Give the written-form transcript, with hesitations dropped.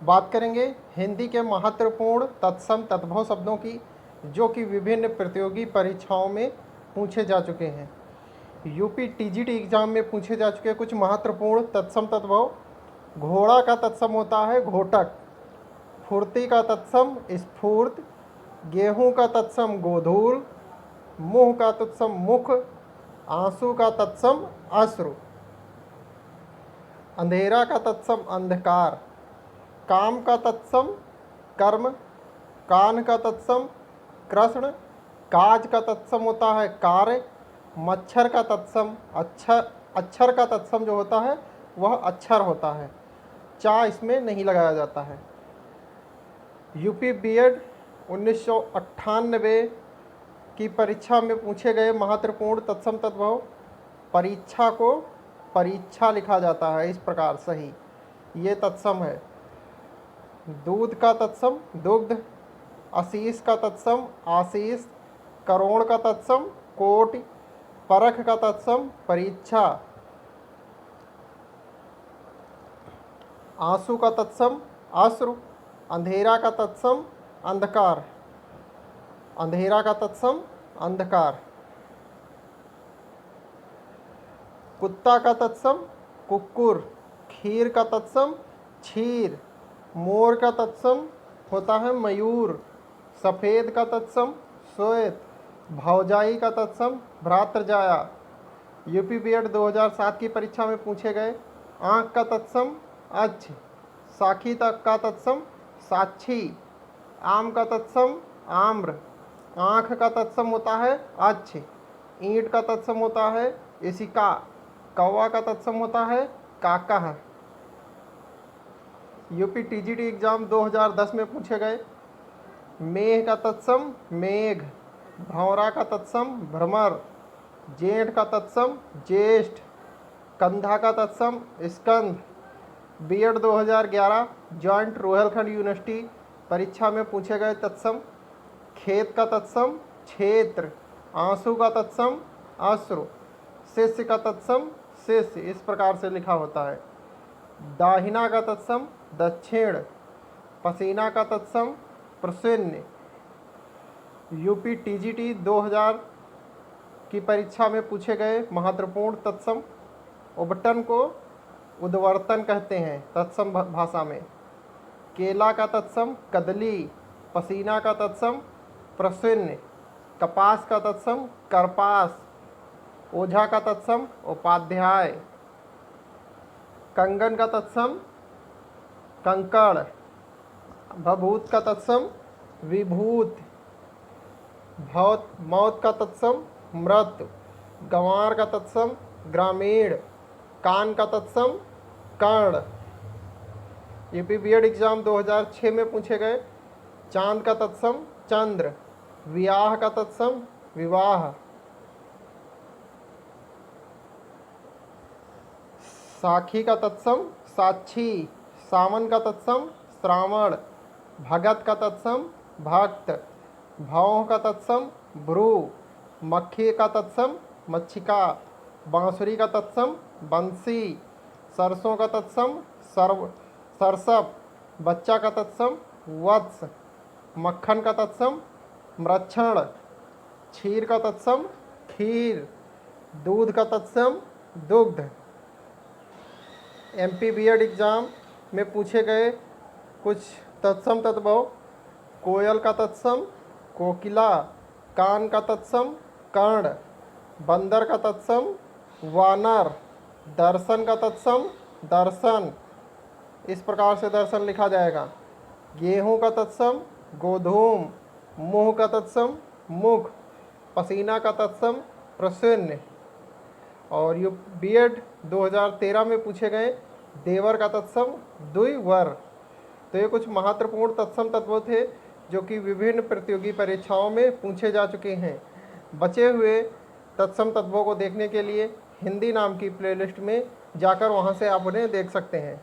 बात करेंगे हिंदी के महत्वपूर्ण तत्सम तद्भव शब्दों की, जो कि विभिन्न प्रतियोगी परीक्षाओं में पूछे जा चुके हैं। यूपी टीजीटी एग्जाम में पूछे जा चुके कुछ महत्वपूर्ण तत्सम तद्भव। घोड़ा का तत्सम होता है घोटक, फुर्ती का तत्सम स्फूर्त, गेहूं का तत्सम गोधूल, मुंह का तत्सम मुख, आंसू का तत्सम अश्रु, अंधेरा का तत्सम अंधकार, काम का तत्सम कर्म, कान का तत्सम कृष्ण, काज का तत्सम होता है कार्य, मच्छर का तत्सम अक्षर का तत्सम जो होता है वह अक्षर होता है, चा इसमें नहीं लगाया जाता है। यूपी बीएड 1998 की परीक्षा में पूछे गए महत्वपूर्ण तत्सम तद्भव। परीक्षा को परीक्षा लिखा जाता है इस प्रकार सही, ये तत्सम है। दूध का तत्सम दुग्ध, आशीष का तत्सम आशीष, करोड़ का तत्सम कोटि, परख का तत्सम परीक्षा, आंसू का तत्सम अश्रु, अंधेरा का तत्सम अंधकार, अंधेरा का तत्सम अंधकार, कुत्ता का तत्सम कुक्कुर, खीर का तत्सम क्षीर, मोर का तत्सम होता है मयूर, सफ़ेद का तत्सम श्वेत, भौजाई का तत्सम भ्रातृजाया। यूपी बीएड 2007 की परीक्षा में पूछे गए आँख का तत्सम अच्छ, साखी तक का तत्सम साक्षी, आम का तत्सम आम्र, आँख का तत्सम होता है अच्छ, ईंट का तत्सम होता है इसिका, कौवा का तत्सम होता है काका। यूपी टीजीटी एग्जाम 2010 में पूछे गए मेघ का तत्सम मेघ, भौरा का तत्सम भ्रमर, जेठ का तत्सम ज्येष्ठ, कंधा का तत्सम स्कंद। बीएड 2011 जॉइंट रोहिलखंड यूनिवर्सिटी परीक्षा में पूछे गए तत्सम। खेत का तत्सम क्षेत्र, आंसू का तत्सम अश्रु, शिष्य का तत्सम शिष्य, इस प्रकार से लिखा होता है। दाहिना का तत्सम दक्षिण, पसीना का तत्सम प्रसन्न। यूपी टीजीटी 2000 की परीक्षा में पूछे गए महत्वपूर्ण तत्सम। उबटन को उद्वर्तन कहते हैं तत्सम भाषा में। केला का तत्सम कदली, पसीना का तत्सम प्रसन्न, कपास का तत्सम करपास, ओझा का तत्सम उपाध्याय, कंगन का तत्सम कंकड़, भभूत का तत्सम विभूत, मौत का तत्सम मृत, गंवार का तत्सम ग्रामीण, कान का तत्सम कर्ण। यूपी बीएड एग्जाम 2006 में पूछे गए चांद का तत्सम चंद्र, विवाह का तत्सम विवाह, साखी का तत्सम साक्षी, सावन का तत्सम श्रावण, भगत का तत्सम भक्त, भौं का तत्सम भ्रू, मक्खी का तत्सम मच्छिका, बांसुरी का तत्सम बंसी, सरसों का तत्सम सरसप, बच्चा का तत्सम वत्स, मक्खन का तत्सम मृक्षण, क्षीर का तत्सम खीर, दूध का तत्सम दुग्ध। एमपी बीएड एग्जाम में पूछे गए कुछ तत्सम तद्भव। कोयल का तत्सम कोकिला, कान का तत्सम कर्ण, बंदर का तत्सम वानर, दर्शन का तत्सम दर्शन, इस प्रकार से दर्शन लिखा जाएगा। गेहूं का तत्सम गोधूम, मुंह का तत्सम मुख, पसीना का तत्सम प्रसन्न। और ये बीएड 2013 में पूछे गए देवर का तत्सम द्विवर। तो ये कुछ महत्वपूर्ण तत्सम तत्व थे जो कि विभिन्न प्रतियोगी परीक्षाओं में पूछे जा चुके हैं। बचे हुए तत्सम तत्वों को देखने के लिए हिंदी नाम की प्लेलिस्ट में जाकर वहां से आप उन्हें देख सकते हैं।